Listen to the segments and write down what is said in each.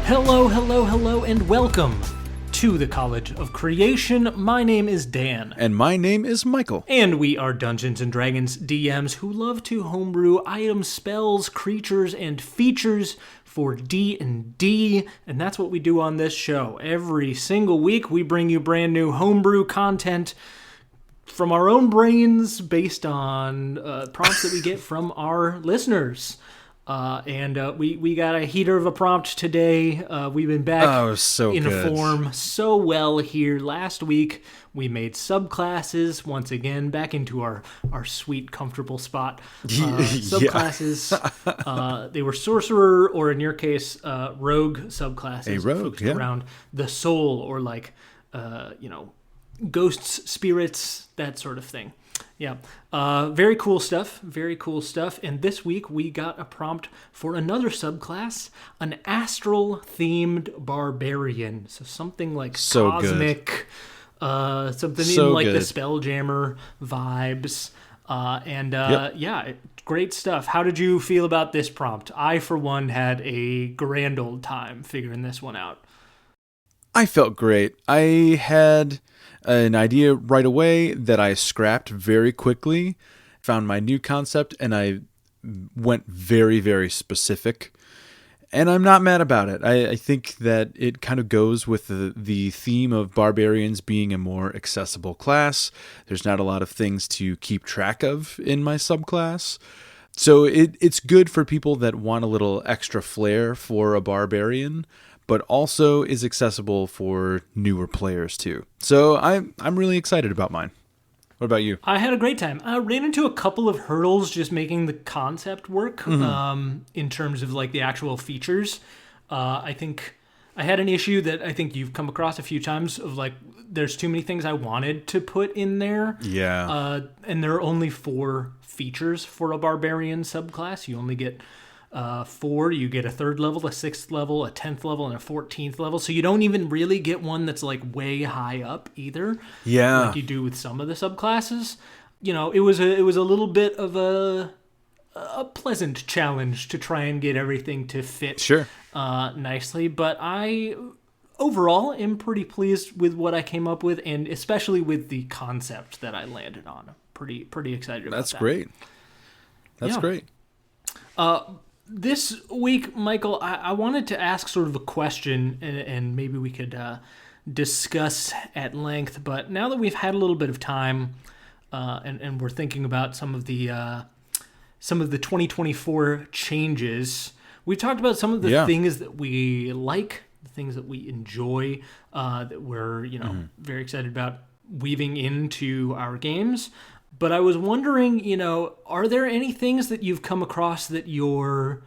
Hello, hello, hello, and welcome to the College of Creation. My name is Dan. And my name is Michael. And we are Dungeons & Dragons DMs who love to homebrew items, spells, creatures, and features for D&D. And that's what we do on this show. Every single week, we bring you brand new homebrew content from our own brains based on prompts that we get from our listeners. We got a heater of a prompt today. We've been back form so well here. Last week, we made subclasses once again, back into our sweet, comfortable spot. Subclasses, they were sorcerer, or in your case, rogue subclasses. A rogue, yeah. Around the soul, or ghosts, spirits, that sort of thing. Yeah. Very cool stuff. Very cool stuff. And this week we got a prompt for another subclass, an Astral-themed barbarian. So something like cosmic, something in like the Spelljammer vibes. Great stuff. How did you feel about this prompt? I, for one, had a grand old time figuring this one out. I felt great. I had an idea right away that I scrapped very quickly, found my new concept, and I went very, very specific. And I'm not mad about it. I think that it kind of goes with the theme of barbarians being a more accessible class. There's not a lot of things to keep track of in my subclass. So it's good for people that want a little extra flair for a barbarian, but also is accessible for newer players too. So I'm really excited about mine. What about you? I had a great time. I ran into a couple of hurdles just making the concept work in terms of like the actual features. I think I had an issue that I think you've come across a few times of like there's too many things I wanted to put in there. Yeah. And there are only 4 features for a barbarian subclass. You only get 4. You get a 3rd level, a 6th level, a 10th level, and a 14th level. So you don't even really get one that's like way high up either. Yeah, like you do with some of the subclasses. You know, it was a little bit of a pleasant challenge to try and get everything to fit nicely. But I overall am pretty pleased with what I came up with, and especially with the concept that I landed on. Pretty excited about that. That's great. That's great. This week, Michael, I wanted to ask sort of a question, and maybe we could discuss at length. But now that we've had a little bit of time, and we're thinking about some of the 2024 changes, we've talked about some of the things that we like, the things that we enjoy, that we're very excited about weaving into our games. But I was wondering, are there any things that you've come across that you're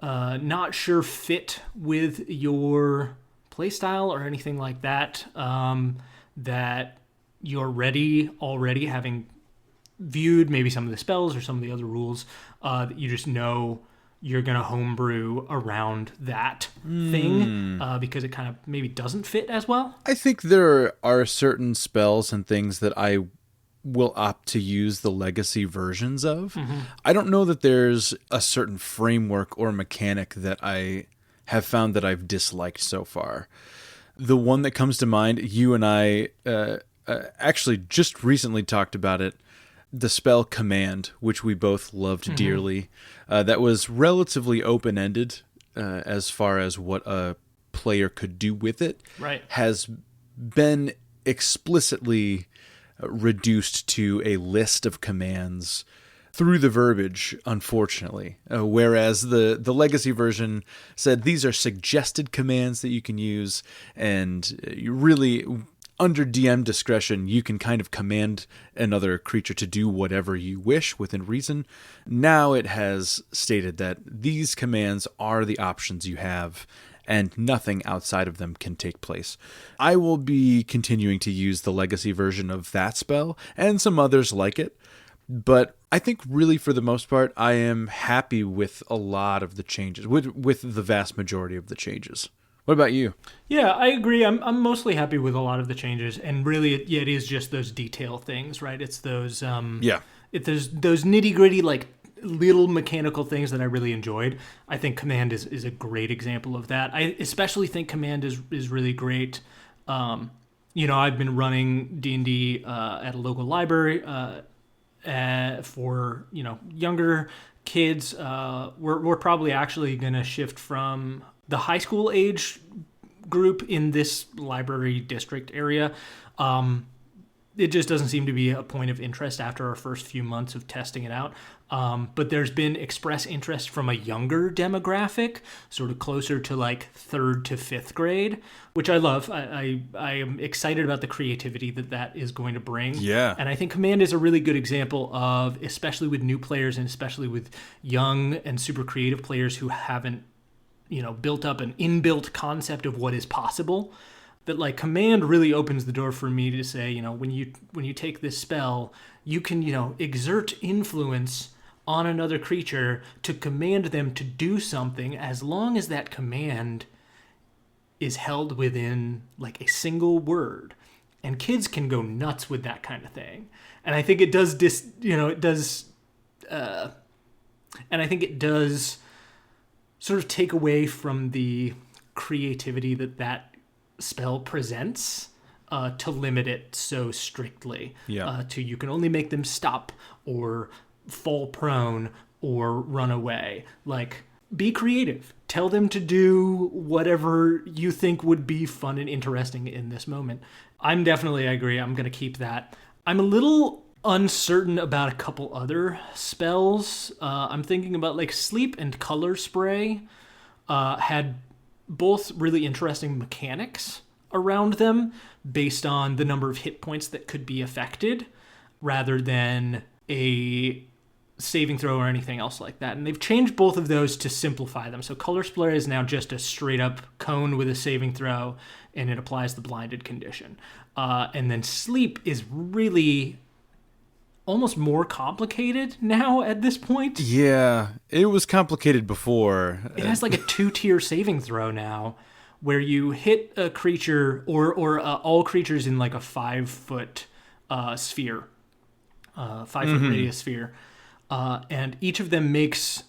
not sure fit with your playstyle or anything like that, that you're already having viewed maybe some of the spells or some of the other rules, that you just know you're going to homebrew around that thing because it kind of maybe doesn't fit as well? I think there are certain spells and things that I will opt to use the legacy versions of. I don't know that there's a certain framework or mechanic that I have found that I've disliked so far. The one that comes to mind, you and I actually just recently talked about it, the spell Command, which we both loved dearly. That was relatively open-ended as far as what a player could do with it. Right. Has been explicitly reduced to a list of commands through the verbiage, unfortunately. Whereas the legacy version said these are suggested commands that you can use, and you really, under DM discretion, you can kind of command another creature to do whatever you wish within reason. Now it has stated that these commands are the options you have, and nothing outside of them can take place. I will be continuing to use the legacy version of that spell, and some others like it, but I think really for the most part, I am happy with a lot of the changes, with the vast majority of the changes. What about you? Yeah, I agree. I'm mostly happy with a lot of the changes, and really, it is just those detail things, right? It's those it's those nitty gritty like little mechanical things that I really enjoyed. I think Command is a great example of that. I especially think Command is really great. I've been running D&D at a local library for younger kids. We're probably actually going to shift from the high school age group in this library district area. It just doesn't seem to be a point of interest after our first few months of testing it out. But there's been express interest from a younger demographic, sort of closer to like 3rd to 5th grade, which I love. I am excited about the creativity that is going to bring. Yeah. And I think Command is a really good example of, especially with new players and especially with young and super creative players who haven't, built up an inbuilt concept of what is possible. That like Command really opens the door for me to say, when you take this spell, you can, exert influence on another creature to command them to do something as long as that command is held within like a single word. And kids can go nuts with that kind of thing. And I think it does and I think it does sort of take away from the creativity that spell presents to limit it so strictly. To you can only make them stop or fall prone or run away. Like, be creative. Tell them to do whatever you think would be fun and interesting in this moment. I agree. I'm going to keep that. I'm a little uncertain about a couple other spells. I'm thinking about like Sleep and Color Spray had both really interesting mechanics around them based on the number of hit points that could be affected rather than a saving throw or anything else like that. And they've changed both of those to simplify them. So Color Spray is now just a straight up cone with a saving throw, and it applies the blinded condition. And then Sleep is really almost more complicated now at this point. Yeah, it was complicated before. It has like a 2-tier saving throw now, where you hit a creature or all creatures in like a 5-foot sphere, 5-foot radius sphere, and each of them makes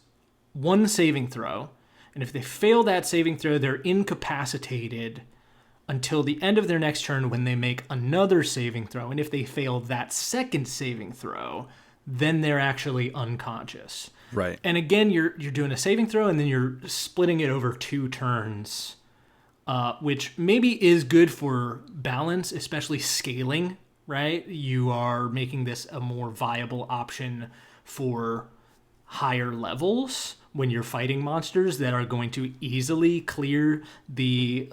one saving throw. And if they fail that saving throw, they're incapacitated until the end of their next turn when they make another saving throw. And if they fail that second saving throw, then they're actually unconscious. Right. And again, you're doing a saving throw and then you're splitting it over 2 turns, which maybe is good for balance, especially scaling, right? You are making this a more viable option for higher levels when you're fighting monsters that are going to easily clear the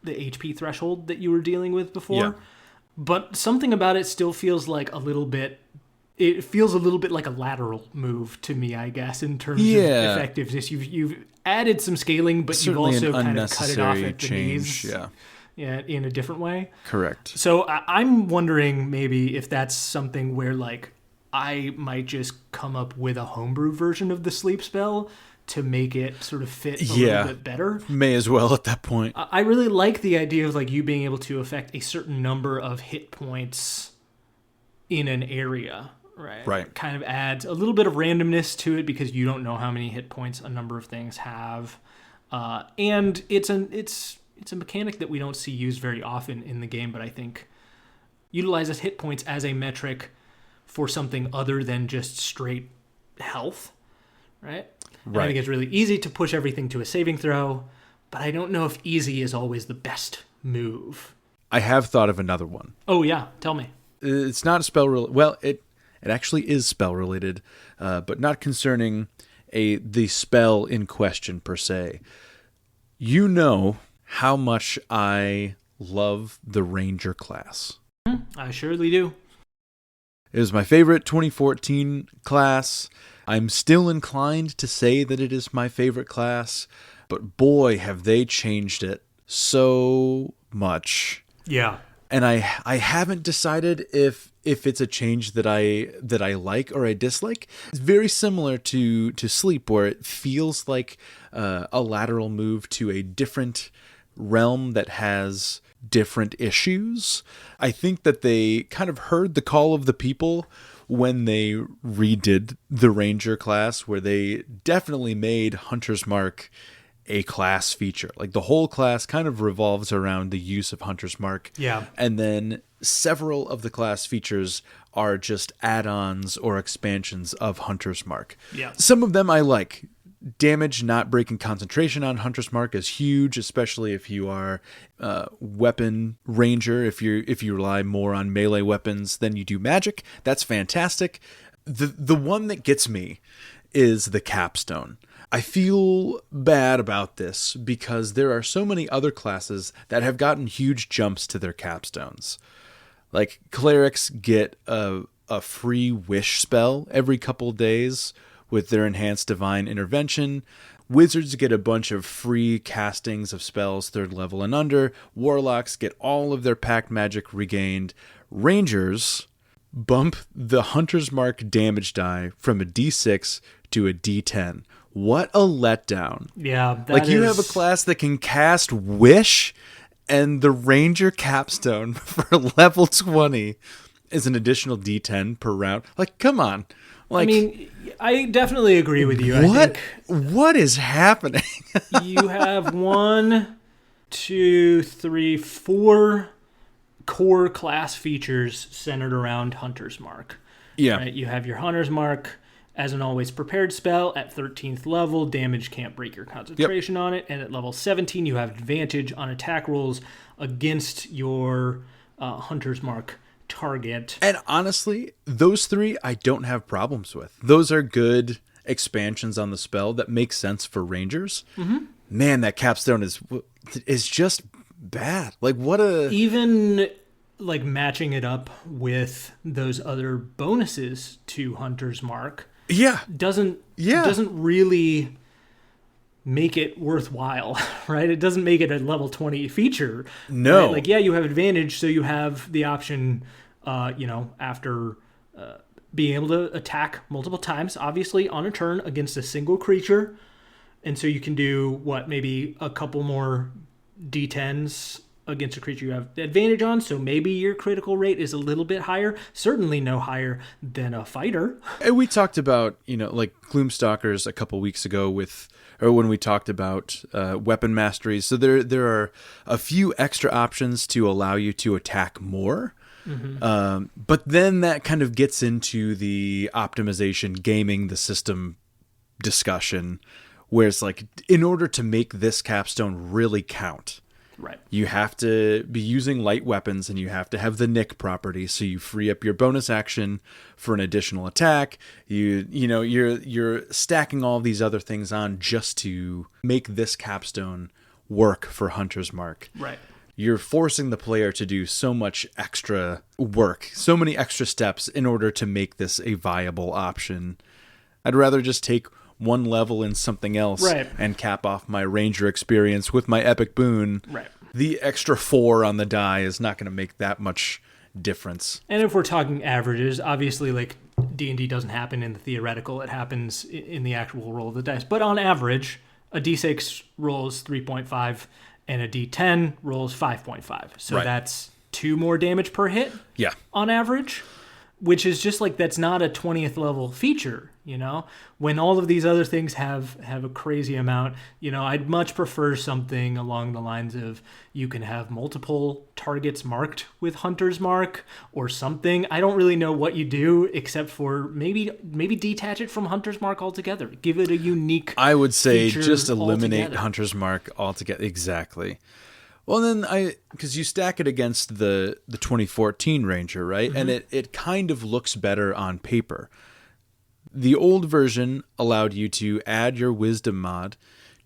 HP threshold that you were dealing with before. Yeah. But something about it still feels like it feels a little bit like a lateral move to me, I guess, in terms of effectiveness. You've added some scaling, but certainly you've also kind of cut it off at the knees. Yeah, in a different way. Correct. So I'm wondering maybe if that's something where like I might just come up with a homebrew version of the sleep spell to make it sort of fit a little bit better. May as well at that point. I really like the idea of like you being able to affect a certain number of hit points in an area, right? Right. Kind of adds a little bit of randomness to it because you don't know how many hit points a number of things have. And it's a mechanic that we don't see used very often in the game, but I think utilizes hit points as a metric for something other than just straight health, right? I think it's really easy to push everything to a saving throw, but I don't know if easy is always the best move. I have thought of another one. Oh, yeah. Tell me. It's not spell well, it actually is spell related, but not concerning the spell in question per se. You know how much I love the Ranger class. I surely do. It was my favorite 2014 class. I'm still inclined to say that it is my favorite class, but boy, have they changed it so much. Yeah. And I haven't decided if it's a change that I like or I dislike. It's very similar to Sleep, where it feels like a lateral move to a different realm that has different issues. I think that they kind of heard the call of the people when they redid the Ranger class, where they definitely made Hunter's Mark a class feature. Like the whole class kind of revolves around the use of Hunter's Mark. Yeah. And then several of the class features are just add-ons or expansions of Hunter's Mark. Yeah. Some of them I like. Damage not breaking concentration on Hunter's Mark is huge, especially if you are weapon ranger. If you rely more on melee weapons than you do magic, that's fantastic. The one that gets me is the capstone. I feel bad about this because there are so many other classes that have gotten huge jumps to their capstones. Like clerics get a free wish spell every couple days with their enhanced divine intervention. Wizards get a bunch of free castings of spells 3rd level and under. Warlocks get all of their pact magic regained. Rangers bump the Hunter's Mark damage die from a D6 to a D10. What a letdown. Yeah, you have a class that can cast Wish, and the Ranger capstone for level 20 is an additional D10 per round. Like, come on. Like, I mean, I definitely agree with you. What is happening? You have 1, 2, 3, 4 core class features centered around Hunter's Mark. Yeah. Right? You have your Hunter's Mark as an always prepared spell at 13th level. Damage can't break your concentration on it. And at level 17, you have advantage on attack rolls against your Hunter's Mark target. And honestly, those 3 I don't have problems with. Those are good expansions on the spell that make sense for Rangers. Mm-hmm. Man, that capstone is just bad. Like, what a... Even like matching it up with those other bonuses to Hunter's Mark doesn't really make it worthwhile, right? It doesn't make it a level 20 feature. No. Right? Like, yeah, you have advantage, so you have the option, after being able to attack multiple times, obviously, on a turn against a single creature. And so you can do, maybe a couple more D10s against a creature you have advantage on, so maybe your critical rate is a little bit higher, certainly no higher than a fighter. And we talked about, like Gloomstalkers a couple weeks ago when we talked about weapon masteries. So there are a few extra options to allow you to attack more. Mm-hmm. But then that kind of gets into the optimization, gaming the system discussion, where it's like, in order to make this capstone really count, right, you have to be using light weapons and you have to have the nick property, so you free up your bonus action for an additional attack. You're stacking all these other things on just to make this capstone work for Hunter's Mark. Right. You're forcing the player to do so much extra work, so many extra steps in order to make this a viable option. I'd rather just take one level in something else and cap off my Ranger experience with my epic boon. Right. The extra 4 on the die is not going to make that much difference. And if we're talking averages, obviously, like, D&D doesn't happen in the theoretical. It happens in the actual roll of the dice. But on average, a D6 rolls 3.5 and a D10 rolls 5.5. So that's 2 more damage per hit on average, which is just like, that's not a 20th level feature, when all of these other things have a crazy amount. I'd much prefer something along the lines of, you can have multiple targets marked with Hunter's Mark or something. I don't really know what you do, except for maybe detach it from Hunter's Mark altogether. Give it a unique, I would say just eliminate altogether. Hunter's Mark altogether. Exactly. Well, then because you stack it against the 2014 Ranger, right? Mm-hmm. And it kind of looks better on paper. The old version allowed you to add your wisdom mod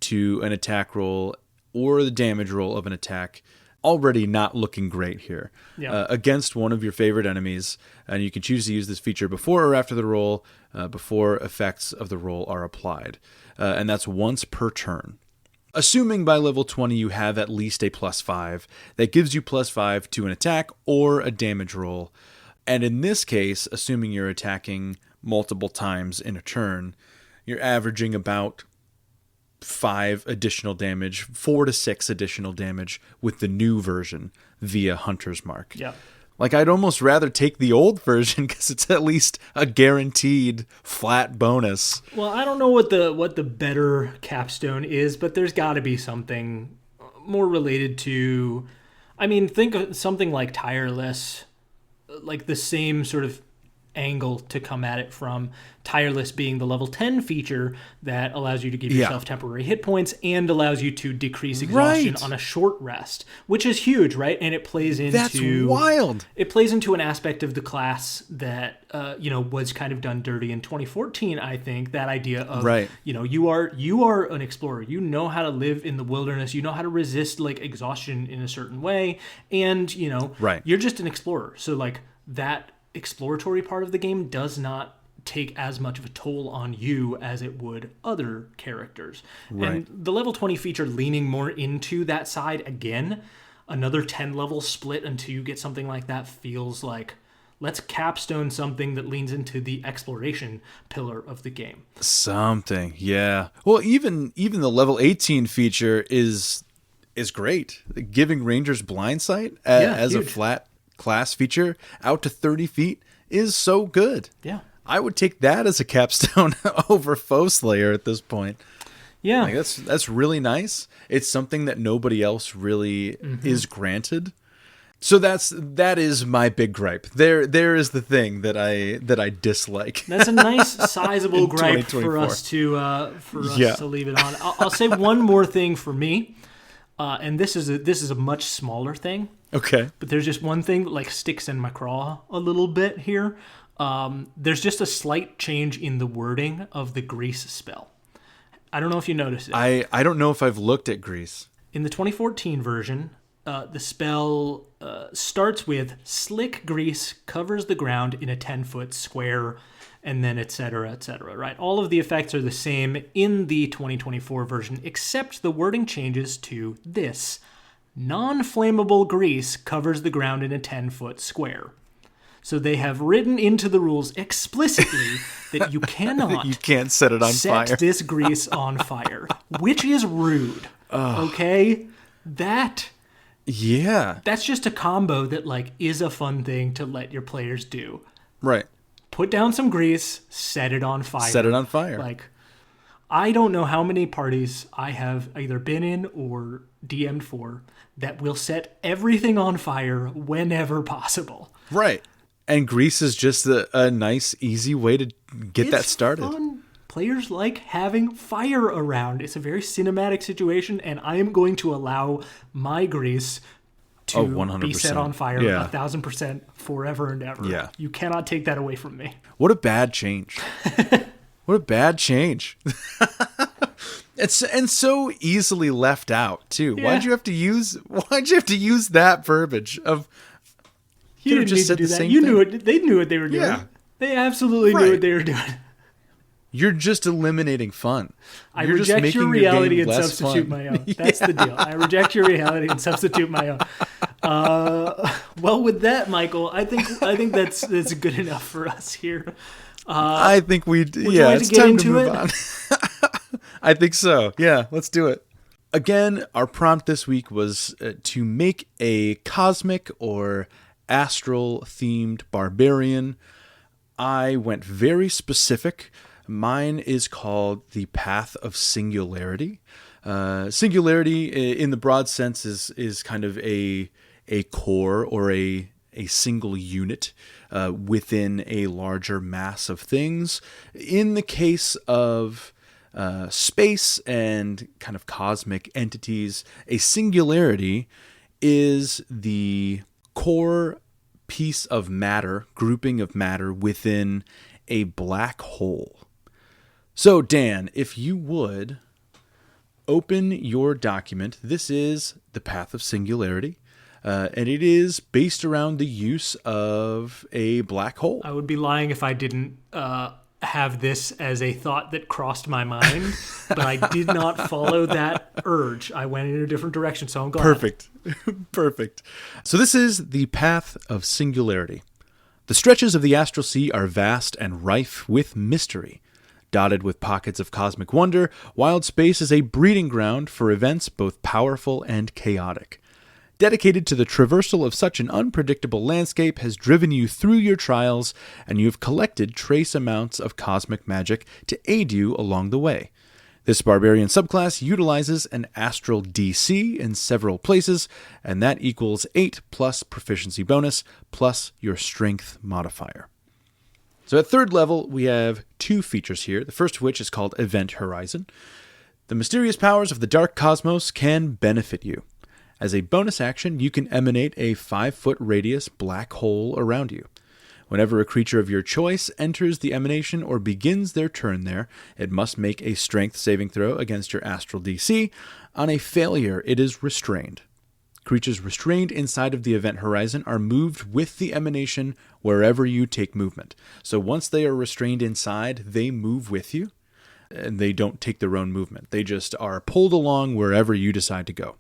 to an attack roll or the damage roll of an attack, already not looking great here, against one of your favorite enemies. And you can choose to use this feature before or after the roll, before effects of the roll are applied. And that's once per turn. Assuming by level 20 you have at least a +5, that gives you +5 to an attack or a damage roll. And in this case, assuming you're attacking multiple times in a turn, you're averaging about 5 additional damage, 4 to 6 additional damage with the new version via Hunter's Mark. Yeah. Like, I'd almost rather take the old version because it's at least a guaranteed flat bonus. Well, I don't know what the better capstone is, but there's got to be something more related to... I mean, think of something like Tireless, like the same sort of angle to come at it from. Tireless being the level 10 feature that allows you to give yourself temporary hit points and allows you to decrease exhaustion on a short rest, which is huge, right? And it plays into... That's wild. It plays into an aspect of the class that, was kind of done dirty in 2014, I think. That idea of, you are an explorer. You know how to live in the wilderness. You know how to resist, like, exhaustion in a certain way. And, you're just an explorer. So, like, that exploratory part of the game does not take as much of a toll on you as it would other characters. And the level 20 feature leaning more into that side again, another 10 level split until you get something like that feels like, let's capstone something that leans into the exploration pillar of the game. Something, yeah. Well, even the level 18 feature is great. Giving Rangers blind sight as huge. A flat class feature out to 30 feet is so good. Yeah. I would take that as a capstone over Foe Slayer at this point. Yeah. Like, that's really nice. It's something that nobody else really is granted. So that is my big gripe. There is the thing that I dislike. That's a nice sizable gripe for us to leave it on. I'll say one more thing for me. And this is a much smaller thing. Okay. But there's just one thing that like sticks in my craw a little bit here. There's just a slight change in the wording of the grease spell. I don't know if you noticed it. I don't know if I've looked at grease. In the 2014 version, the spell starts with slick grease covers the ground in a 10-foot square, and then et cetera, right? All of the effects are the same in the 2024 version, except the wording changes to this. Non-flammable grease covers the ground in a 10-foot square. So they have written into the rules explicitly that you cannot you can't set it on fire. Set this grease on fire, which is rude. Okay? That's just a combo that like is a fun thing to let your players do. Right. Put down some grease, set it on fire. Set it on fire. Like, I don't know how many parties I have either been in or DM'd for that will set everything on fire whenever possible. Right. And grease is just a nice, easy way to get that started. Fun. Players like having fire around. It's a very cinematic situation, and I am going to allow my grease to 100%. Be set on fire 1,000% forever and ever. Yeah. You cannot take that away from me. What a bad change. What a bad change. And so easily left out too. Yeah. Why'd you have to use that verbiage of you didn't just need to do that. You knew it. They knew what they were doing. Yeah. They absolutely knew what they were doing. You're just eliminating fun. You're reject just your reality and substitute fun. My own. That's the deal. I reject your reality and substitute my own. Well, with that, Michael, I think that's good enough for us here. I think would you like it's to get time into to move it? on. I think so. Yeah, let's do it. Again, our prompt this week was to make a cosmic or astral themed barbarian. I went very specific. Mine is called the Path of Singularity. Singularity, in the broad sense, is kind of a core or a single unit within a larger mass of things. In the case of space and kind of cosmic entities, a singularity is the core piece of matter, grouping of matter within a black hole. So, Dan, if you would open your document, this is the Path of Singularity, and it is based around the use of a black hole. I would be lying if I didn't have this as a thought that crossed my mind, but I did not follow that urge. I went in a different direction, so I'm glad. Perfect. So this is the Path of Singularity. The stretches of the Astral Sea are vast and rife with mystery. Dotted with pockets of cosmic wonder, wild space is a breeding ground for events both powerful and chaotic. dedicated to the traversal of such an unpredictable landscape has driven you through your trials, and you have collected trace amounts of cosmic magic to aid you along the way. This barbarian subclass utilizes an astral DC in several places, and that equals 8 plus proficiency bonus plus your strength modifier. So at third level, we have 2 features here, the first of which is called Event Horizon. The mysterious powers of the dark cosmos can benefit you. As a bonus action, you can emanate a 5-foot radius black hole around you. Whenever a creature of your choice enters the emanation or begins their turn there, it must make a strength saving throw against your astral DC. On a failure, it is restrained. Creatures restrained inside of the event horizon are moved with the emanation wherever you take movement. So once they are restrained inside, they move with you, and they don't take their own movement. They just are pulled along wherever you decide to go.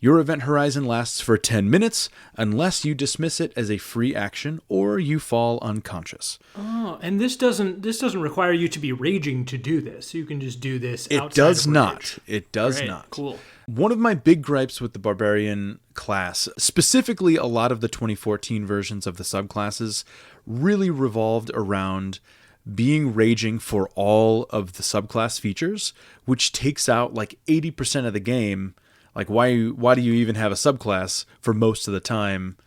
Your event horizon lasts for 10 minutes unless you dismiss it as a free action or you fall unconscious. Oh, and this doesn't require you to be raging to do this. You can just do this outside of rage. It does not. It does not. Cool. One of my big gripes with the Barbarian class, specifically a lot of the 2014 versions of the subclasses, really revolved around being raging for all of the subclass features, which takes out like 80% of the game. Like, why do you even have a subclass for most of the time?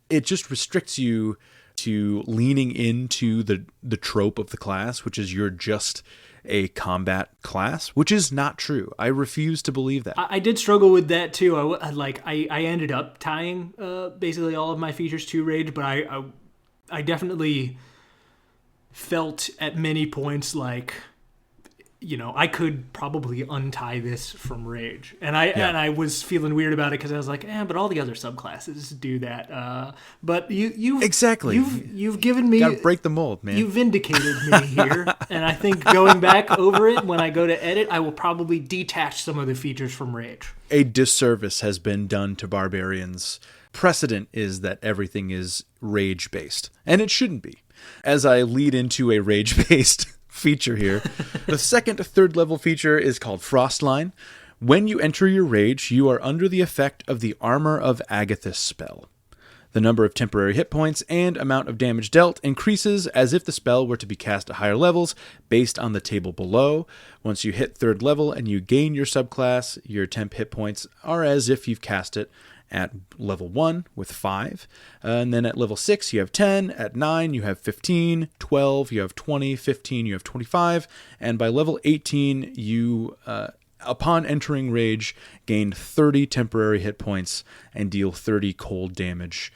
It just restricts you to leaning into the trope of the class, which is you're just a combat class, which is not true. I refuse to believe that. I did struggle with that too. I ended up tying basically all of my features to rage, but I definitely felt at many points like, you know, I could probably untie this from rage. And I was feeling weird about it because I was like, but all the other subclasses do that. But you've given me... Gotta break the mold, man. You vindicated me here. And I think going back over it, when I go to edit, I will probably detach some of the features from rage. A disservice has been done to Barbarians. Precedent is that everything is rage-based. And it shouldn't be. As I lead into a rage-based feature here. The second third level feature is called Frostline. When you enter your rage, you are under the effect of the Armor of Agathis spell. The number of temporary hit points and amount of damage dealt increases as if the spell were to be cast at higher levels based on the table below. Once you hit third level and you gain your subclass, your temp hit points are as if you've cast it at level 1 with 5. And then at level 6, you have 10. At 9, you have 15. 12, you have 20. 15, you have 25. And by level 18, you, upon entering rage, gain 30 temporary hit points and deal 30 cold damage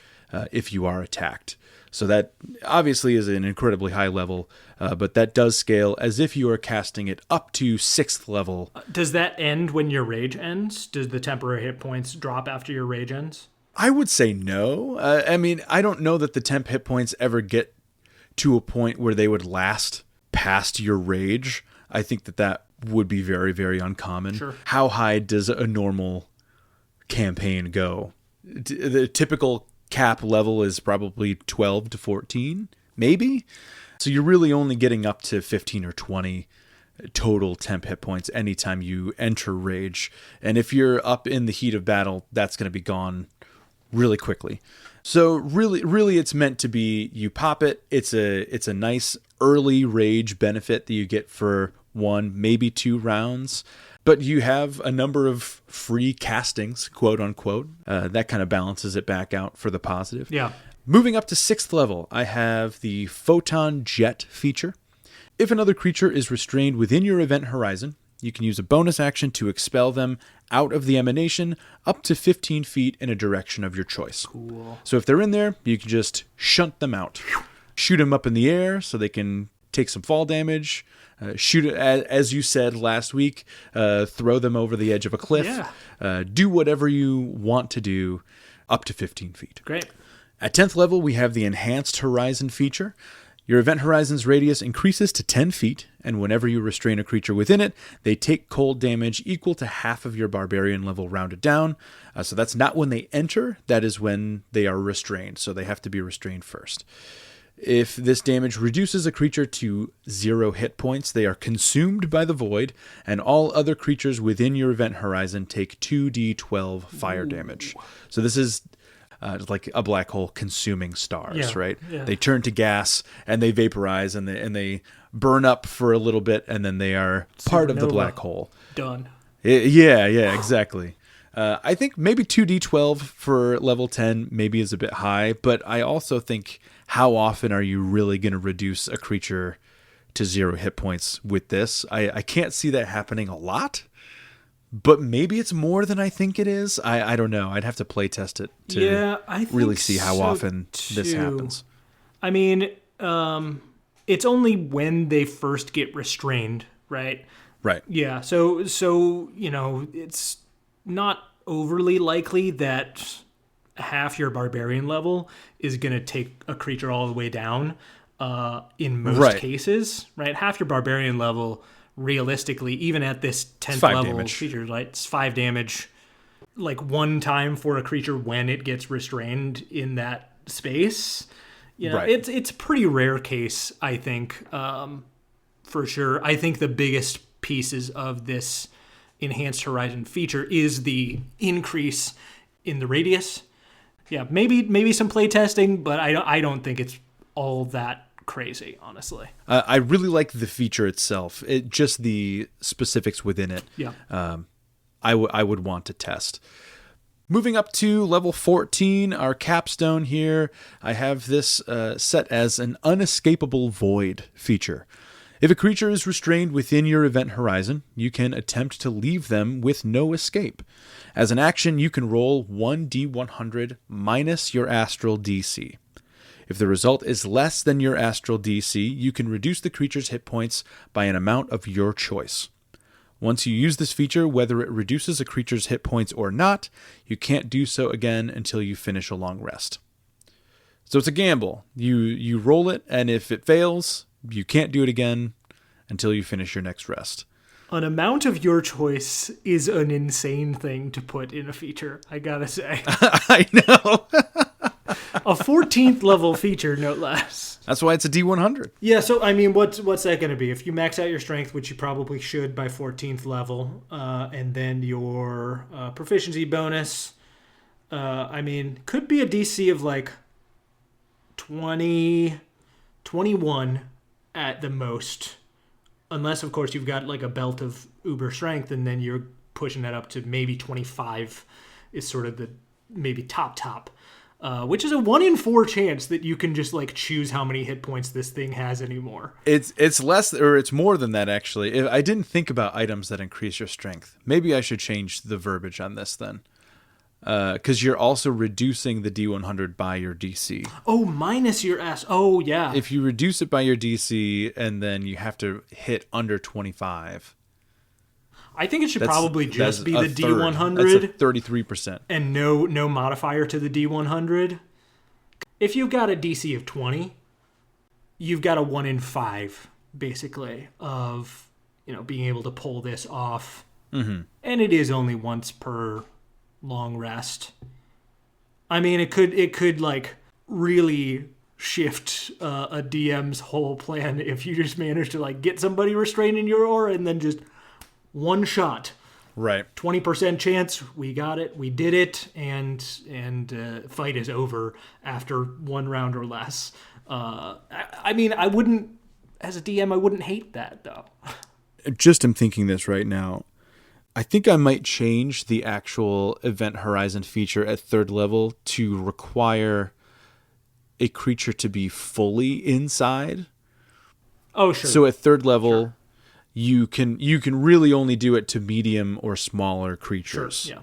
if you are attacked. So that obviously is an incredibly high level, but that does scale as if you are casting it up to 6th level. Does that end when your rage ends? Does the temporary hit points drop after your rage ends? I would say no. I mean, I don't know that the temp hit points ever get to a point where they would last past your rage. I think that would be very, very uncommon. Sure. How high does a normal campaign go? The typical cap level is probably 12 to 14, maybe. So you're really only getting up to 15 or 20 total temp hit points anytime you enter rage. And if you're up in the heat of battle, that's going to be gone really quickly. So really it's meant to be, you pop it. It's a nice early rage benefit that you get for 1, maybe 2 rounds. But you have a number of free castings, quote unquote. That kind of balances it back out for the positive. Yeah. Moving up to 6th level, I have the Photon Jet feature. If another creature is restrained within your event horizon, you can use a bonus action to expel them out of the emanation up to 15 feet in a direction of your choice. Cool. So if they're in there, you can just shunt them out. Shoot them up in the air so they can take some fall damage. Shoot it, as you said last week, throw them over the edge of a cliff. Yeah. Do whatever you want to do up to 15 feet. Great. At 10th level, we have the Enhanced Horizon feature. Your event horizon's radius increases to 10 feet, and whenever you restrain a creature within it, they take cold damage equal to half of your barbarian level rounded down. So that's not when they enter, that is when they are restrained. So they have to be restrained first. If this damage reduces a creature to 0 hit points, they are consumed by the void, and all other creatures within your event horizon take 2d12 fire damage. So this is like a black hole consuming stars, right? Yeah. They turn to gas and they vaporize and they burn up for a little bit, and then they are part of the black hole. Done. Yeah, exactly. I think maybe 2d12 for level 10 maybe is a bit high, but I also think, how often are you really going to reduce a creature to 0 hit points with this? I can't see that happening a lot, but maybe it's more than I think it is. I don't know. I'd have to play test it to really see how often this happens. I mean, it's only when they first get restrained, right? Right. Yeah. So it's not overly likely that half your barbarian level is going to take a creature all the way down in most cases, right? Half your barbarian level, realistically, even at this 10th level feature, like it's 5 damage, like one time for a creature when it gets restrained in that space. It's a pretty rare case, I think, for sure. I think the biggest pieces of this Enhanced Horizon feature is the increase in the radius. Yeah, maybe some play testing, but I don't think it's all that crazy, honestly. I really like the feature itself. Just the specifics within it. Yeah. I would want to test. Moving up to level 14, our capstone here, I have this set as an unescapable void feature. If a creature is restrained within your event horizon, you can attempt to leave them with no escape. As an action, you can roll 1d100 minus your Astral DC. If the result is less than your Astral DC, you can reduce the creature's hit points by an amount of your choice. Once you use this feature, whether it reduces a creature's hit points or not, you can't do so again until you finish a long rest. So it's a gamble. You roll it, and if it fails, you can't do it again until you finish your next rest. An amount of your choice is an insane thing to put in a feature, I gotta say. I know. A 14th level feature, no less. That's why it's a D100. Yeah, so, I mean, what's that going to be? If you max out your strength, which you probably should by 14th level, and then your proficiency bonus, could be a DC of, like, 20, 21 at the most. Unless, of course, you've got, like, a belt of uber strength, and then you're pushing that up to maybe 25 is sort of the maybe top. Which is a 1 in 4 chance that you can just like choose how many hit points this thing has anymore. It's less, or it's more than that actually. I didn't think about items that increase your strength. Maybe I should change the verbiage on this then, because you're also reducing the D100 by your DC. Oh, minus your S. Oh yeah. If you reduce it by your DC and then you have to hit under 25. I think it should probably just be the D100. That's a 33%. And no modifier to the D100. If you've got a DC of 20, you've got a 1 in 5, basically, of being able to pull this off. Mm-hmm. And it is only once per long rest. I mean, it could like really shift a DM's whole plan if you just manage to like get somebody restrained in your aura and then just one shot, right? 20% chance, we got it, we did it, and fight is over after 1 round or less. I mean, I wouldn't, as a DM, I wouldn't hate that though. Just am thinking this right now. I think I might change the actual Event Horizon feature at 3rd level to require a creature to be fully inside. Oh, sure. So at 3rd level. Sure. You can really only do it to medium or smaller creatures. Sure, yeah.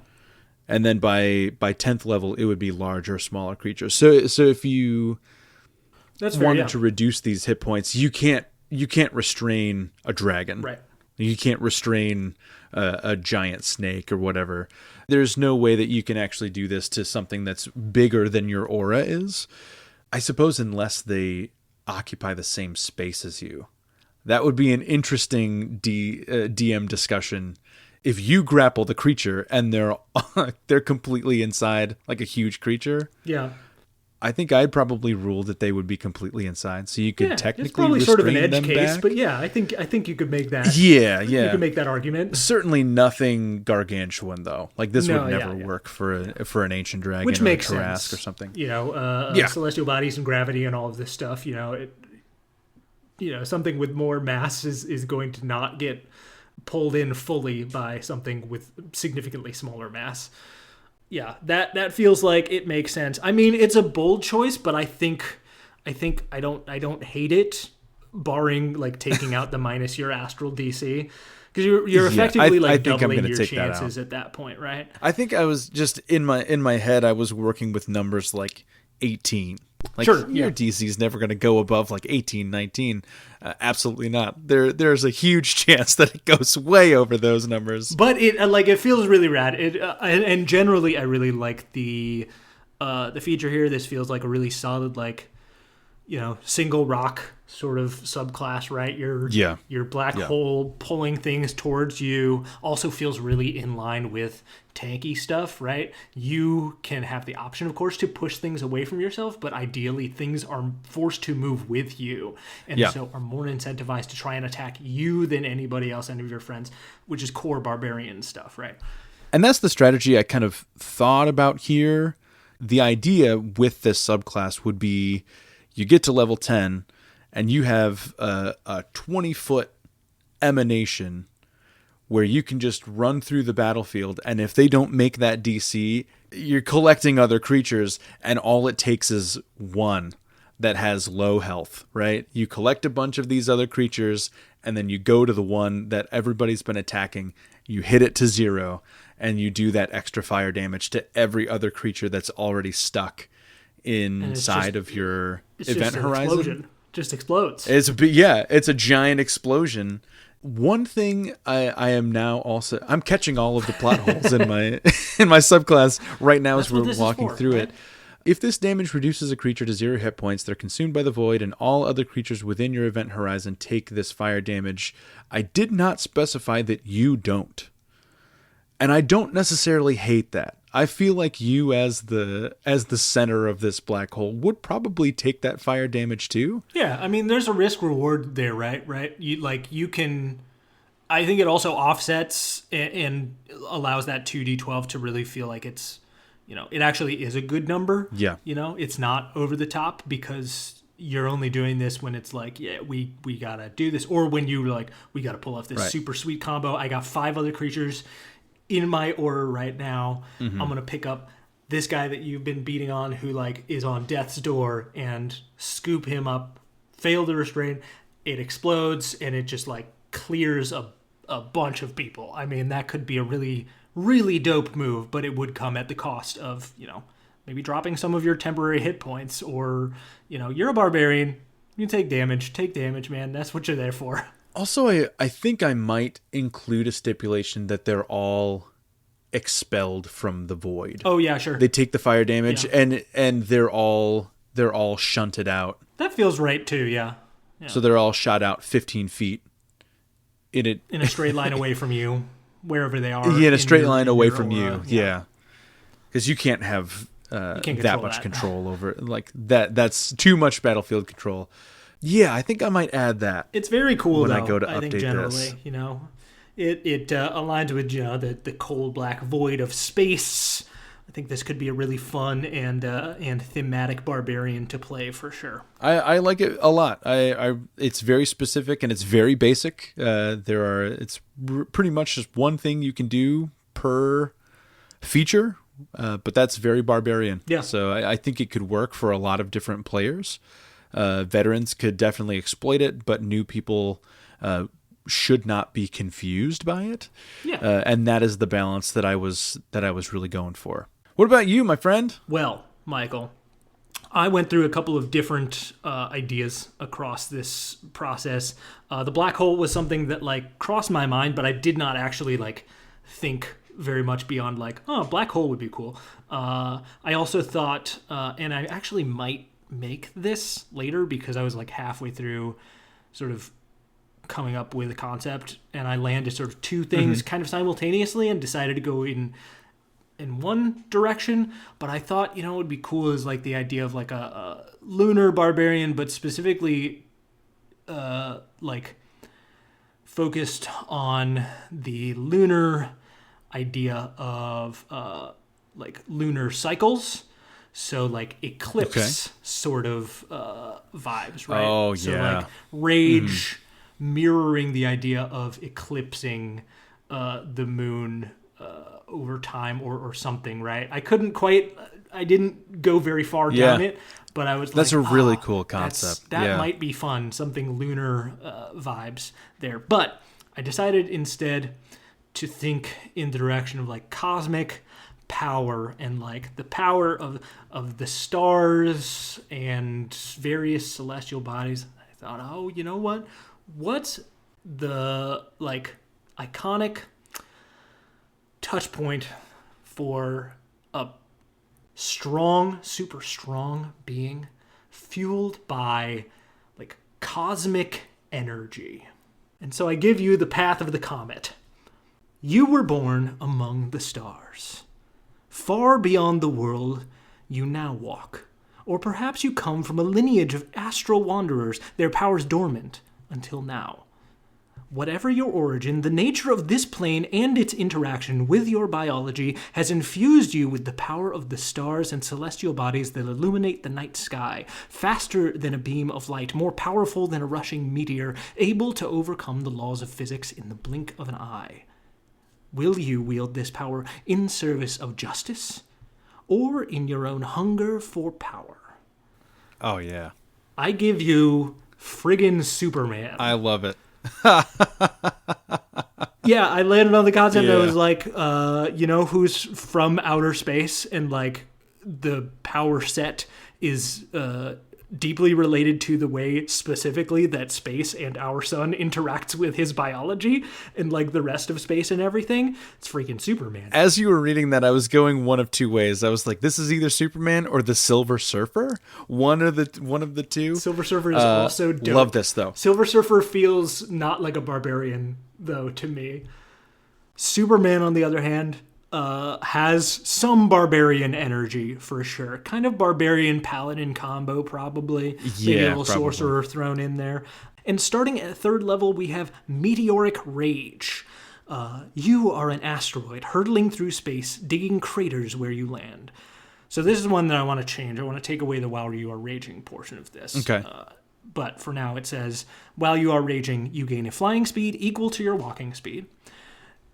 And then by 10th level, it would be larger, smaller creatures. So if you wanted to reduce these hit points, you can't restrain a dragon. Right. You can't restrain a giant snake or whatever. There's no way that you can actually do this to something that's bigger than your aura is. I suppose unless they occupy the same space as you. That would be an interesting DM discussion. If you grapple the creature and they're completely inside, like a huge creature. Yeah. I think I'd probably rule that they would be completely inside, so you could technically it's probably restrain sort of an edge them case, back. but yeah, I think you could make that. Yeah, You could make that argument. Certainly nothing gargantuan though. Like this would never yeah. work for an ancient dragon, Which or makes a Tarrasque sense. or something. Celestial bodies and gravity and all of this stuff. Something with more mass is going to not get pulled in fully by something with significantly smaller mass. Yeah, that feels like it makes sense. I mean, it's a bold choice, but I think I don't hate it, barring like taking out the minus your Astral DC, because you're effectively doubling your chances at that point, right? I think I was just in my head I was working with numbers like 18. Like, sure, your DC is never going to go above like 18, 19. Absolutely not. There's a huge chance that it goes way over those numbers. But it feels really rad. And generally I really like the feature here. This feels like a really solid single rock sort of subclass, right? Your black hole pulling things towards you also feels really in line with tanky stuff, right? You can have the option, of course, to push things away from yourself, but ideally things are forced to move with you, and so are more incentivized to try and attack you than anybody else, any of your friends, which is core barbarian stuff, right? And that's the strategy I kind of thought about here. The idea with this subclass would be you get to level 10 and you have a 20-foot emanation where you can just run through the battlefield, and if they don't make that DC, you're collecting other creatures, and all it takes is one that has low health, right? You collect a bunch of these other creatures, and then you go to the one that everybody's been attacking, you hit it to 0, and you do that extra fire damage to every other creature that's already stuck inside of your event horizon. Explosion. Just explodes. It's a giant explosion. One thing I am now also, I'm catching all of the plot holes in my subclass right now as we're walking through it. If this damage reduces a creature to 0 hit points, they're consumed by the void, and all other creatures within your event horizon take this fire damage. I did not specify that you don't. And I don't necessarily hate that. I feel like you as the center of this black hole would probably take that fire damage too. Yeah, I mean there's a risk reward there, right? You can, I think it also offsets and allows that 2d12 to really feel like it's, it actually is a good number. Yeah. It's not over the top because you're only doing this when it's like, we gotta do this, or when you like, we gotta pull off this super sweet combo. I got 5 other creatures in my order right now. I'm going to pick up this guy that you've been beating on who like is on death's door and scoop him up, fail to restrain. It explodes and it just like clears a bunch of people. I mean, that could be a really, really dope move, but it would come at the cost of, maybe dropping some of your temporary hit points, or, you're a barbarian. You take damage, man. That's what you're there for. Also, I think I might include a stipulation that they're all expelled from the void. Oh yeah, sure. They take the fire damage, and they're all shunted out. That feels right too. Yeah. So they're all shot out 15 feet in a straight line away from you, wherever they are. Yeah, in a straight line away from you. Yeah, because you can't have that much control over it. Like that. That's too much battlefield control. Yeah, I think I might add that. It's very cool when though, I go to I update think generally, this. It aligns with the cold black void of space. I think this could be a really fun and thematic barbarian to play for sure. I like it a lot. It's very specific and it's very basic. It's pretty much just one thing you can do per feature, but that's very barbarian. Yeah. So I think it could work for a lot of different players. Veterans could definitely exploit it, but new people should not be confused by it. Yeah. And that is the balance that I was really going for. What about you, my friend? Well, Michael, I went through a couple of different ideas across this process. The black hole was something that like crossed my mind, but I did not actually like think very much beyond like, oh, black hole would be cool. I also thought, and I actually might make this later because I was like halfway through sort of coming up with a concept, and I landed sort of two things kind of simultaneously and decided to go in in one direction, but I thought, it would be cool is like the idea of like a lunar barbarian, but specifically like focused on the lunar idea of like lunar cycles. So like eclipse sort of vibes, right? Oh, so yeah. like rage mirroring the idea of eclipsing the moon over time or something, right? I didn't go very far down it, but I was that's like, a really cool concept. That might be fun, something lunar vibes there. But I decided instead to think in the direction of like cosmic power and like the power of the stars and various celestial bodies. I thought, oh, you know what? What's the like iconic touch point for a strong, super strong being fueled by like cosmic energy? And so I give you the path of the comet. You were born among the stars. Far beyond the world you now walk. Or perhaps you come from a lineage of astral wanderers, their powers dormant until now. Whatever your origin, the nature of this plane and its interaction with your biology has infused you with the power of the stars and celestial bodies that illuminate the night sky, faster than a beam of light, more powerful than a rushing meteor, able to overcome the laws of physics in the blink of an eye. Will you wield this power in service of justice or in your own hunger for power? Oh, yeah. I give you friggin' Superman. I love it. Yeah, I landed on the concept that was like, who's from outer space and like the power set is deeply related to the way specifically that space and our sun interacts with his biology and like the rest of space and everything. It's freaking Superman. As you were reading that, I was going one of two ways. I was like, this is either Superman or the Silver Surfer. One of the two. Silver Surfer is also dope. Love this though. Silver Surfer feels not like a barbarian though to me. Superman, on the other hand, has some barbarian energy for sure. Kind of barbarian paladin combo, probably. Maybe a little sorcerer thrown in there. And starting at third level, we have Meteoric Rage. You are an asteroid hurtling through space, digging craters where you land. So this is one that I want to change. I want to take away the while you are raging portion of this. Okay. But for now, it says, while you are raging, you gain a flying speed equal to your walking speed.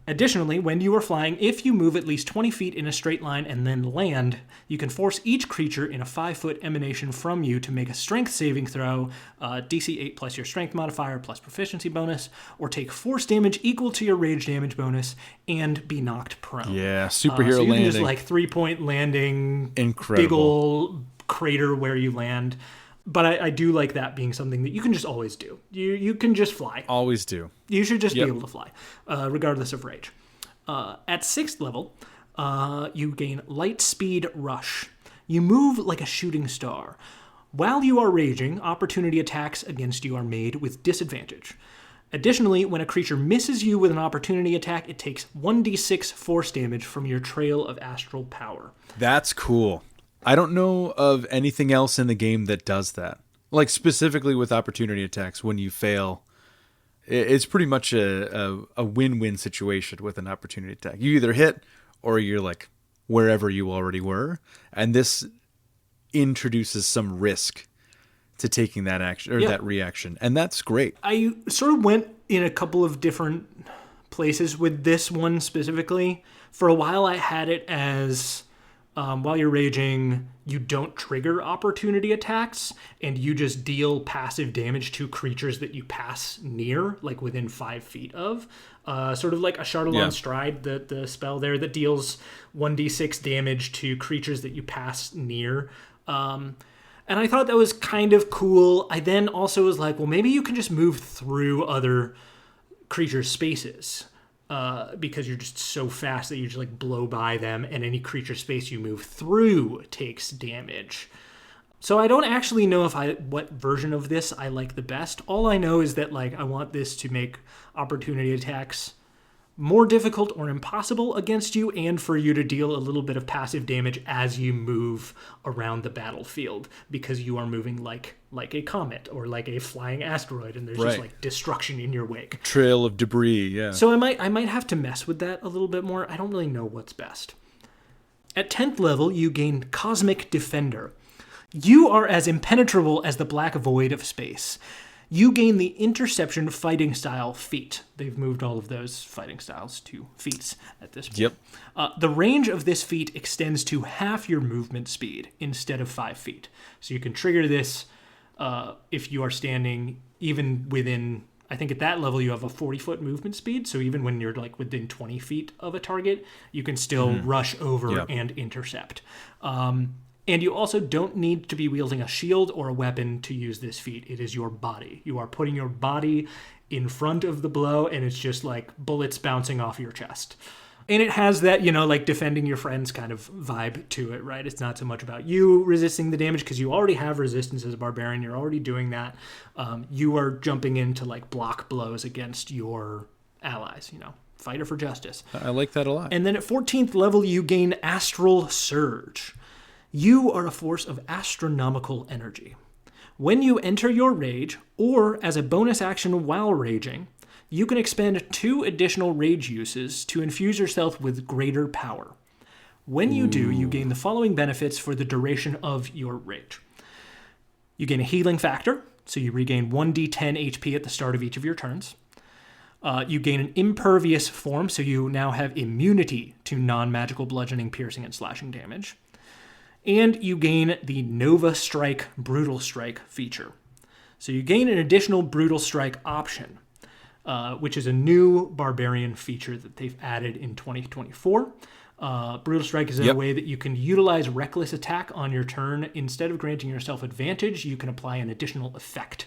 Additionally, when you are flying, if you move at least 20 feet in a straight line and then land, you can force each creature in a 5-foot emanation from you to make a strength saving throw, DC 8 plus your strength modifier plus proficiency bonus, or take force damage equal to your rage damage bonus and be knocked prone. Yeah, superhero so you landing. can just like 3-point landing, incredible, big ol' crater where you land. But I do like that being something that you can just always do. You can just fly. Always do. You should just be able to fly, regardless of rage. At 6th level, you gain Light Speed Rush. You move like a shooting star. While you are raging, opportunity attacks against you are made with disadvantage. Additionally, when a creature misses you with an opportunity attack, it takes 1d6 force damage from your trail of astral power. That's cool. I don't know of anything else in the game that does that. Like specifically with opportunity attacks, when you fail, it's pretty much a win-win situation with an opportunity attack. You either hit or you're like wherever you already were. And this introduces some risk to taking that action or that reaction. And that's great. I sort of went in a couple of different places with this one specifically. For a while, I had it as... while you're raging, you don't trigger opportunity attacks, and you just deal passive damage to creatures that you pass near, like within 5 feet of. Sort of like a Chardalon Stride, the spell there that deals 1d6 damage to creatures that you pass near. And I thought that was kind of cool. I then also was like, well, maybe you can just move through other creatures' spaces. Because you're just so fast that you just like blow by them, and any creature space you move through takes damage. So I don't actually know what version of this I like the best. All I know is that like I want this to make opportunity attacks more difficult or impossible against you, and for you to deal a little bit of passive damage as you move around the battlefield, because you are moving like a comet or like a flying asteroid, and there's just like destruction in your wake. Trail of debris, yeah. So I might have to mess with that a little bit more. I don't really know what's best. At 10th level, you gain Cosmic Defender. You are as impenetrable as the black void of space. You gain the Interception Fighting Style feat. They've moved all of those fighting styles to feats at this point. Yep. The range of this feat extends to half your movement speed instead of 5 feet. So you can trigger this if you are standing even within, I think at that level you have a 40-foot movement speed. So even when you're like within 20 feet of a target, you can still rush over and intercept. And you also don't need to be wielding a shield or a weapon to use this feat. It is your body. You are putting your body in front of the blow, and it's just like bullets bouncing off your chest. And it has that, like defending your friends kind of vibe to it, right? It's not so much about you resisting the damage, because you already have resistance as a barbarian. You're already doing that. You are jumping in to like block blows against your allies, fighter for justice. I like that a lot. And then at 14th level, you gain Astral Surge. You are a force of astronomical energy. When you enter your rage, or as a bonus action while raging, you can expend 2 additional rage uses to infuse yourself with greater power. When you do, you gain the following benefits for the duration of your rage. You gain a healing factor, so you regain 1d10 HP at the start of each of your turns. You gain an impervious form, so you now have immunity to non-magical bludgeoning, piercing, and slashing damage. And you gain the Nova Strike Brutal Strike feature. So you gain an additional Brutal Strike option, which is a new Barbarian feature that they've added in 2024. Brutal Strike is a way that you can utilize Reckless Attack on your turn. Instead of granting yourself advantage, you can apply an additional effect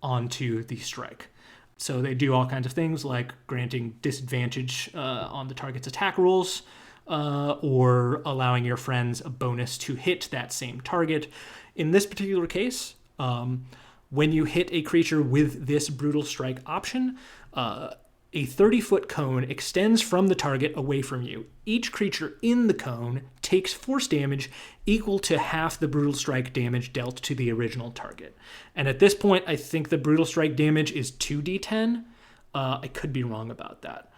onto the strike. So they do all kinds of things like granting disadvantage on the target's attack rolls, or allowing your friends a bonus to hit that same target. In this particular case, when you hit a creature with this Brutal Strike option, a 30-foot cone extends from the target away from you. Each creature in the cone takes force damage equal to half the Brutal Strike damage dealt to the original target. And at this point, I think the Brutal Strike damage is 2d10. I could be wrong about that.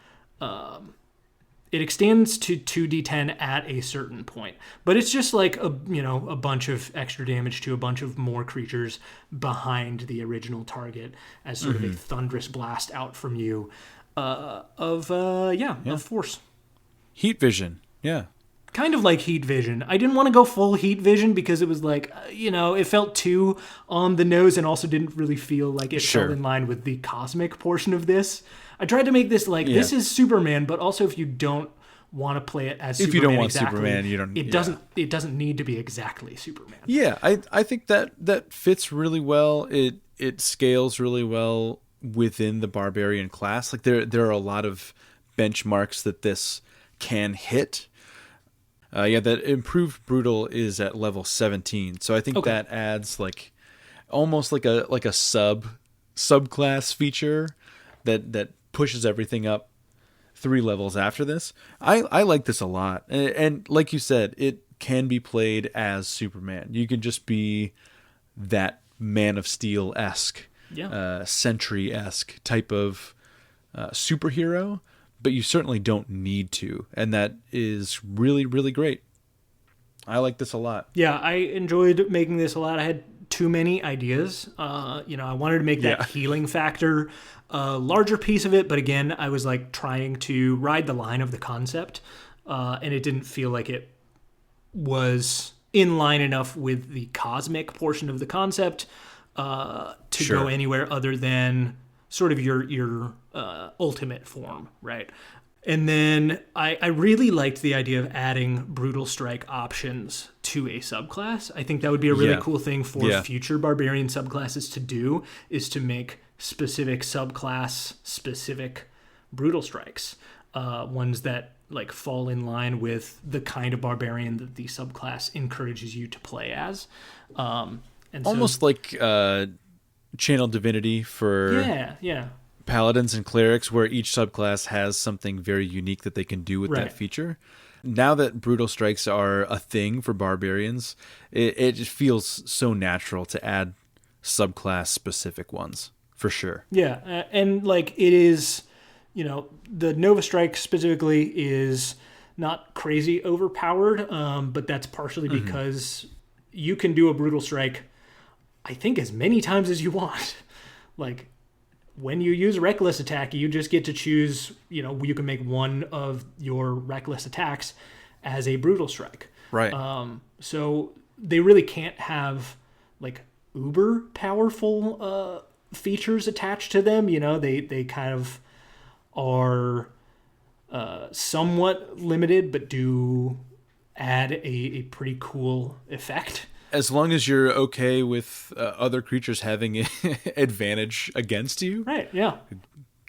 It extends to 2d10 at a certain point, but it's just like a bunch of extra damage to a bunch of more creatures behind the original target as sort of a thunderous blast out from you of force. Heat vision, yeah. Kind of like heat vision. I didn't want to go full heat vision because it was like, it felt too on the nose and also didn't really feel like it fell in line with the cosmic portion of this. I tried to make this like, this is Superman, but also if you don't want to play it as Superman, if you don't want exactly, Superman, you don't. It doesn't need to be exactly Superman. Yeah, I think that fits really well. It scales really well within the barbarian class. Like there are a lot of benchmarks that this can hit. That improved brutal is at level 17, so I think that adds like almost like a subclass feature that pushes everything up 3 levels after this. I like this a lot. And like you said, it can be played as Superman. You can just be that Man of Steel-esque, Sentry-esque type of superhero, but you certainly don't need to. And that is really, really great. I like this a lot. Yeah, I enjoyed making this a lot. I had too many ideas. I wanted to make that healing factor a larger piece of it, but again, I was like trying to ride the line of the concept, and it didn't feel like it was in line enough with the cosmic portion of the concept to go anywhere other than sort of your ultimate form, right? And then I really liked the idea of adding Brutal Strike options to a subclass. I think that would be a really cool thing for future Barbarian subclasses to do, is to make specific subclass specific Brutal Strikes, ones that like fall in line with the kind of Barbarian that the subclass encourages you to play as. And almost like Channel Divinity for paladins and clerics, where each subclass has something very unique that they can do with that feature. Now that brutal strikes are a thing for barbarians, it just feels so natural to add subclass specific ones, for sure. Yeah, and like it is, the Nova Strike specifically is not crazy overpowered, but that's partially because you can do a brutal strike, I think, as many times as you want. Like, when you use reckless attack, you just get to choose, you can make one of your reckless attacks as a brutal strike. Right. So they really can't have like uber powerful features attached to them. They kind of are somewhat limited, but do add a pretty cool effect. As long as you're okay with other creatures having advantage against you. Right, yeah.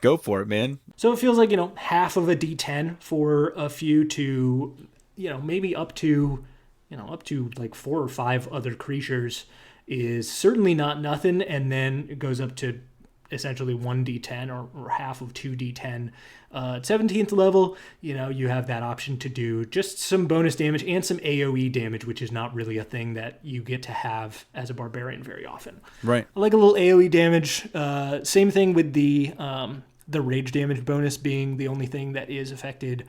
Go for it, man. So it feels like, half of a D10 for a few to, maybe up to like 4 or 5 other creatures is certainly not nothing. And then it goes up to essentially 1 D10 or half of 2 D10. At 17th level, you have that option to do just some bonus damage and some AoE damage, which is not really a thing that you get to have as a barbarian very often. Right. I like a little AoE damage. Same thing with the rage damage bonus being the only thing that is affected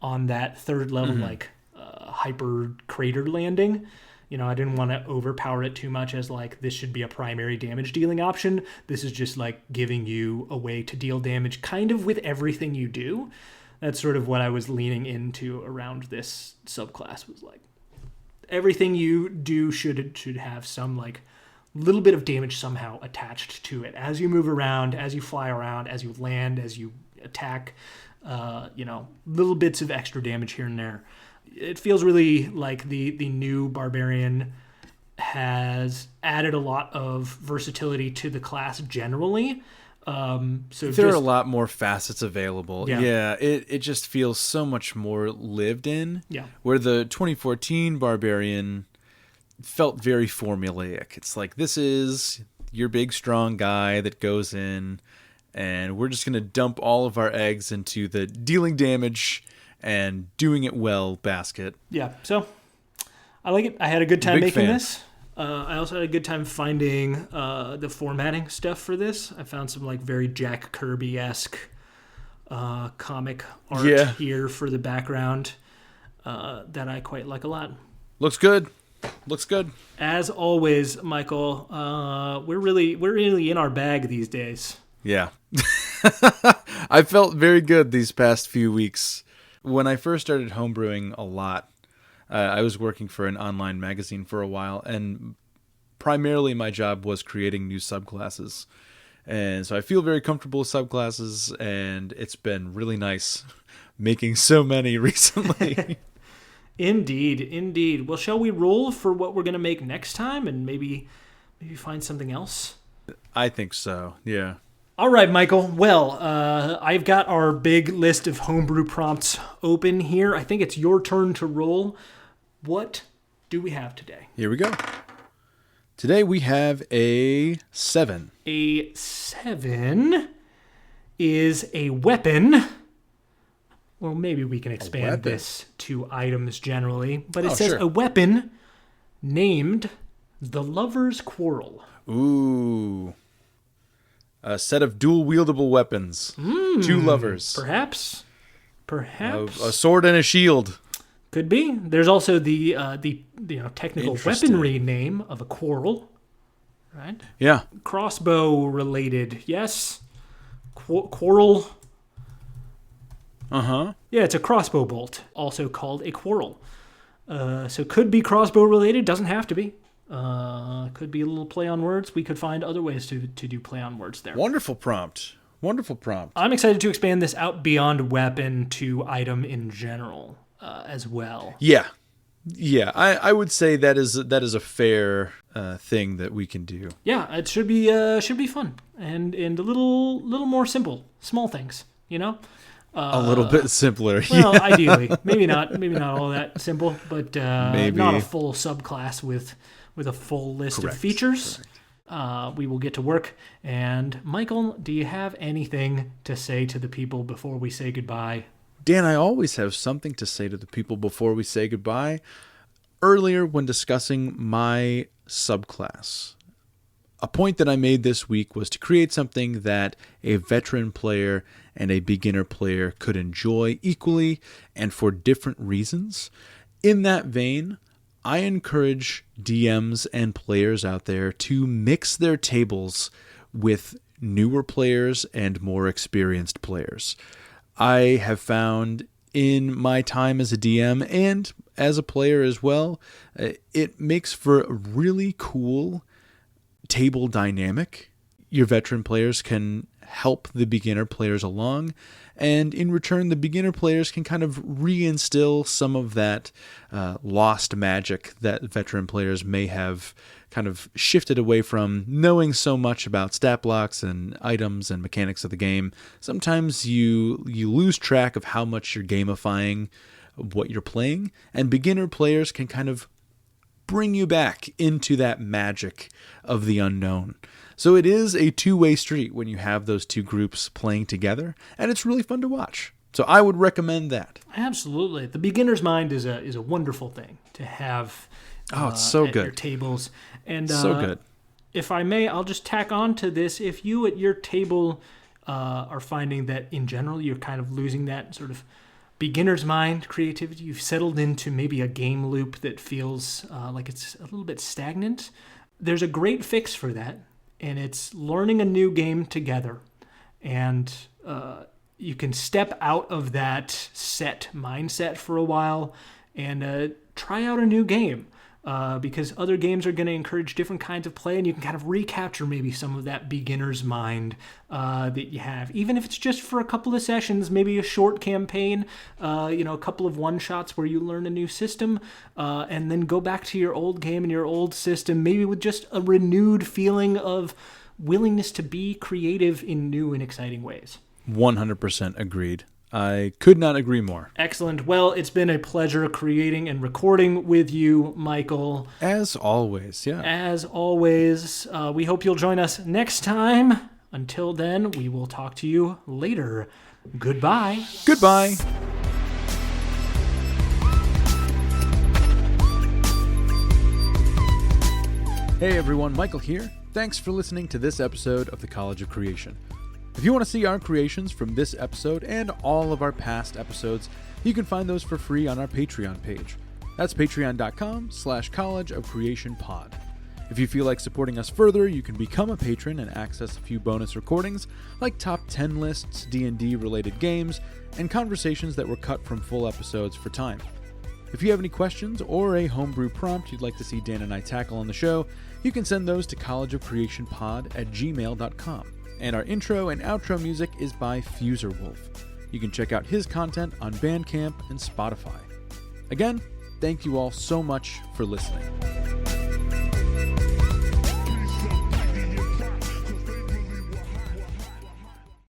on that 3rd level, like hyper crater landing. I didn't want to overpower it too much as like this should be a primary damage dealing option. This is just like giving you a way to deal damage kind of with everything you do. That's sort of what I was leaning into around this subclass, was like everything you do should have some like little bit of damage somehow attached to it. As you move around, as you fly around, as you land, as you attack, little bits of extra damage here and there. It feels really like the new Barbarian has added a lot of versatility to the class generally. So there are a lot more facets available. Yeah, it just feels so much more lived in. Yeah. Where the 2014 Barbarian felt very formulaic. It's like, this is your big strong guy that goes in, and we're just going to dump all of our eggs into the dealing damage and doing it well basket. Yeah, so I like it. I had a good time making this. I also had a good time finding the formatting stuff for this. I found some like very Jack Kirby-esque comic art here for the background that I quite like a lot. Looks good. As always, Michael, we're really in our bag these days. Yeah. I felt very good these past few weeks. When I first started homebrewing a lot, I was working for an online magazine for a while, and primarily my job was creating new subclasses. And so I feel very comfortable with subclasses, and it's been really nice making so many recently. Indeed. Well, shall we roll for what we're going to make next time and maybe find something else? I think so, yeah. All right, Michael. Well, I've got our big list of homebrew prompts open here. I think it's your turn to roll. What do we have today? Here we go. Today we have a 7. A 7 is a weapon. Well, maybe we can expand this to items generally. But it says a weapon named the Lover's Quarrel. Ooh. A set of dual-wieldable weapons. 2 lovers. Perhaps. A sword and a shield. Could be. There's also the technical weaponry name of a quarrel. Right? Yeah. Crossbow related. Yes. Quarrel. Uh-huh. Yeah, it's a crossbow bolt, also called a quarrel. So could be crossbow related. Doesn't have to be. Could be a little play on words. We could find other ways to do play on words there. Wonderful prompt. I'm excited to expand this out beyond weapon to item in general as well. Yeah. I would say that is a fair thing that we can do. Yeah, it should be fun and a little more simple, small things. A little bit simpler. Well, ideally, maybe not all that simple, but maybe not a full subclass with a full list of features. we will get to work. And Michael, do you have anything to say to the people before we say goodbye? Dan, I always have something to say to the people before we say goodbye. Earlier, when discussing my subclass, a point that I made this week was to create something that a veteran player and a beginner player could enjoy equally and for different reasons. In that vein, I encourage DMs and players out there to mix their tables with newer players and more experienced players. I have found in my time as a DM and as a player as well, it makes for a really cool table dynamic. Your veteran players can help the beginner players along, and in return, the beginner players can kind of reinstill some of that lost magic that veteran players may have kind of shifted away from, knowing so much about stat blocks and items and mechanics of the game. Sometimes you lose track of how much you're gamifying what you're playing, and beginner players can kind of bring you back into that magic of the unknown. So it is a two-way street when you have those two groups playing together, and it's really fun to watch. So I would recommend that. Absolutely. The beginner's mind is a wonderful thing to have it's so at good. your tables. And so good. If I may, I'll just tack on to this. If you at your table are finding that in general you're kind of losing that sort of beginner's mind creativity, you've settled into maybe a game loop that feels like it's a little bit stagnant, there's a great fix for that, and it's learning a new game together. And you can step out of that set mindset for a while and try out a new game. Because other games are going to encourage different kinds of play, and you can kind of recapture maybe some of that beginner's mind that you have. Even if it's just for a couple of sessions, maybe a short campaign, a couple of one-shots where you learn a new system, and then go back to your old game and your old system, maybe with just a renewed feeling of willingness to be creative in new and exciting ways. 100% agreed. I could not agree more. Excellent. Well, it's been a pleasure creating and recording with you, Michael. As always, yeah. As always, we hope you'll join us next time. Until then, we will talk to you later. Goodbye. Goodbye. Hey everyone, Michael here. Thanks for listening to this episode of the College of Creation. If you want to see our creations from this episode and all of our past episodes, you can find those for free on our Patreon page. That's patreon.com/College of Creation Pod. If you feel like supporting us further, you can become a patron and access a few bonus recordings, like top 10 lists, D&D related games, and conversations that were cut from full episodes for time. If you have any questions or a homebrew prompt you'd like to see Dan and I tackle on the show, you can send those to collegeofcreationpod@gmail.com. And our intro and outro music is by Fuserwolf. You can check out his content on Bandcamp and Spotify. Again, thank you all so much for listening.